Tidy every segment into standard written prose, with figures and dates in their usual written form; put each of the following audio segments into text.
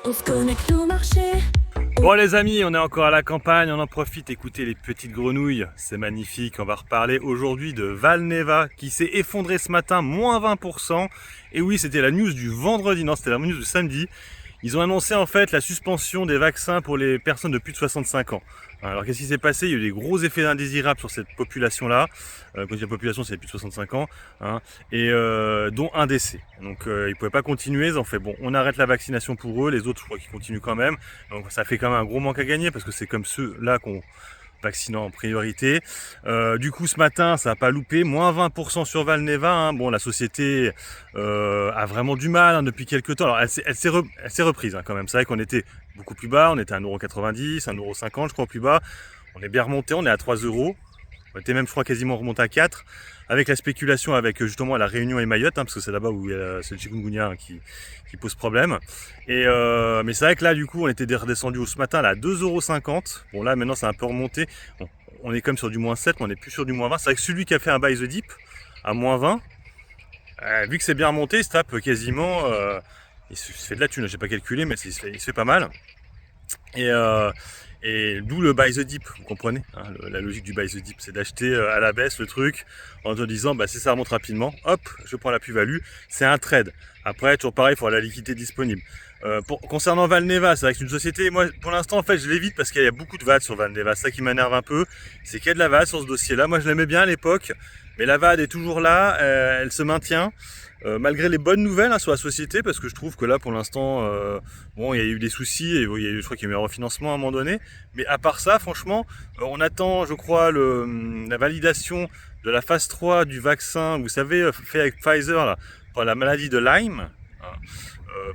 On se connecte au marché. Bon les amis, on est encore à la campagne, on en profite, écoutez les petites grenouilles, c'est magnifique. On va reparler aujourd'hui de Valneva qui s'est effondré ce matin, moins 20%. Et oui, c'était la news du vendredi, non c'était la news du samedi. Ils ont annoncé en fait la suspension des vaccins pour les personnes de plus de 65 ans. Alors qu'est-ce qui s'est passé? Il y a eu des gros effets indésirables sur cette population-là. Quand je dis la population, c'est plus de 65 ans, hein, et dont un décès. Donc ils ne pouvaient pas continuer. Ils ont fait bon, on arrête la vaccination pour eux. Les autres, je crois qu'ils continuent quand même. Donc ça fait quand même un gros manque à gagner parce que c'est comme ceux-là qu'on vaccine en priorité. Du coup, ce matin, ça n'a pas loupé, moins 20% sur Valneva. Hein. Bon, la société a vraiment du mal hein, depuis quelques temps. Alors, elle s'est reprise hein, quand même. C'est vrai qu'on était beaucoup plus bas, on était à 1,90€, 1,50€, je crois, plus bas. On est bien remonté, on est à 3€. On était même, je crois, quasiment remonté à 4. Avec la spéculation avec justement la Réunion et Mayotte, hein, parce que c'est là-bas où il y a ce chikungunya hein, qui pose problème. Et mais c'est vrai que là, du coup, on était redescendu ce matin là, à 2,50€. Bon, là, maintenant, c'est un peu remonté. Bon, on est quand même sur du moins 7, mais on n'est plus sur du moins 20. C'est vrai que celui qui a fait un buy the dip à moins 20, vu que c'est bien remonté, il se tape quasiment. Il se fait de la thune, j'ai pas calculé, mais il se fait pas mal. Et d'où le buy the dip, vous comprenez hein, la logique du buy the dip, c'est d'acheter à la baisse le truc en te disant bah, si ça remonte rapidement, hop, je prends la plus-value, c'est un trade. Après, toujours pareil, il faut avoir la liquidité disponible. Concernant Valneva, c'est vrai que c'est une société, moi pour l'instant en fait je l'évite parce qu'il y a beaucoup de VAD sur Valneva, c'est ça qui m'énerve un peu, c'est qu'il y a de la VAD sur ce dossier-là. Moi je l'aimais bien à l'époque, mais la VAD est toujours là, elle se maintient. Malgré les bonnes nouvelles hein, sur la société, parce que je trouve que là pour l'instant, bon, il y a eu des soucis, et il y a eu, je crois qu'il y a eu un refinancement à un moment donné, mais à part ça, franchement, on attend, je crois, la validation de la phase 3 du vaccin, vous savez, fait avec Pfizer, là, pour la maladie de Lyme, hein,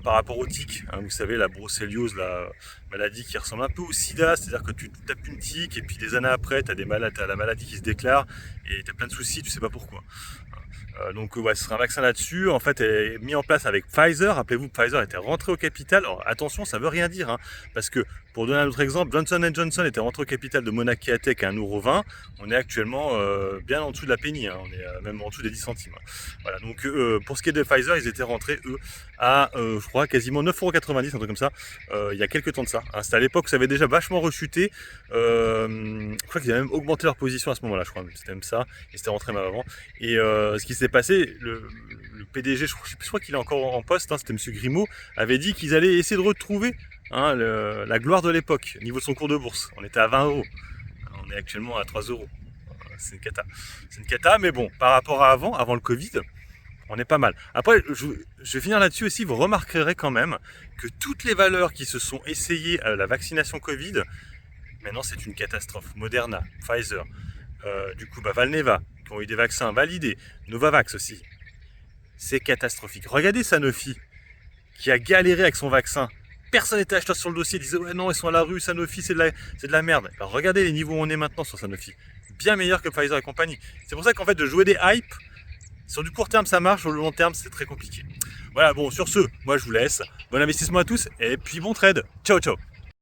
par rapport au tic, hein, vous savez, la brucelliose, la maladie qui ressemble un peu au sida, c'est-à-dire que tu tapes une tique, et puis des années après, tu as la maladie qui se déclare, et tu as plein de soucis, tu sais pas pourquoi. Donc ouais, ce sera un vaccin là-dessus, en fait, est mis en place avec Pfizer. Rappelez-vous, Pfizer était rentré au capital. Alors attention, ça veut rien dire, hein, parce que pour donner un autre exemple, Johnson & Johnson était rentré au capital de Monachiatech à 1,20€. On est actuellement bien en dessous de la penny, hein, on est même en dessous des 10 centimes. Hein. Voilà, donc pour ce qui est de Pfizer, ils étaient rentrés, eux, à, je crois, quasiment 9,90€, un truc comme ça, il y a quelques temps de ça. Hein. C'était à l'époque où ça avait déjà vachement rechuté. Je crois qu'ils avaient même augmenté leur position à ce moment-là, je crois, c'était même ça, ils étaient rentrés même avant. Et ce qui s'est passé, le PDG, je crois qu'il est encore en poste, hein, c'était M. Grimaud, avait dit qu'ils allaient essayer de retrouver hein, la gloire de l'époque, au niveau de son cours de bourse. On était à 20€, on est actuellement à 3€. C'est une cata. C'est une cata, mais bon, par rapport à avant le Covid, on est pas mal. Après, je vais finir là-dessus aussi, vous remarquerez quand même que toutes les valeurs qui se sont essayées à la vaccination Covid, maintenant c'est une catastrophe. Moderna, Pfizer, du coup Valneva, qui ont eu des vaccins validés, Novavax aussi. C'est catastrophique. Regardez Sanofi, qui a galéré avec son vaccin. Personne n'était acheteur sur le dossier, disait ouais non, ils sont à la rue, Sanofi c'est de la merde. Alors, regardez les niveaux où on est maintenant sur Sanofi. Bien meilleur que Pfizer et compagnie. C'est pour ça qu'en fait de jouer des hypes, sur du court terme ça marche, sur le long terme c'est très compliqué. Voilà, bon sur ce, moi je vous laisse. Bon investissement à tous et puis bon trade. Ciao ciao.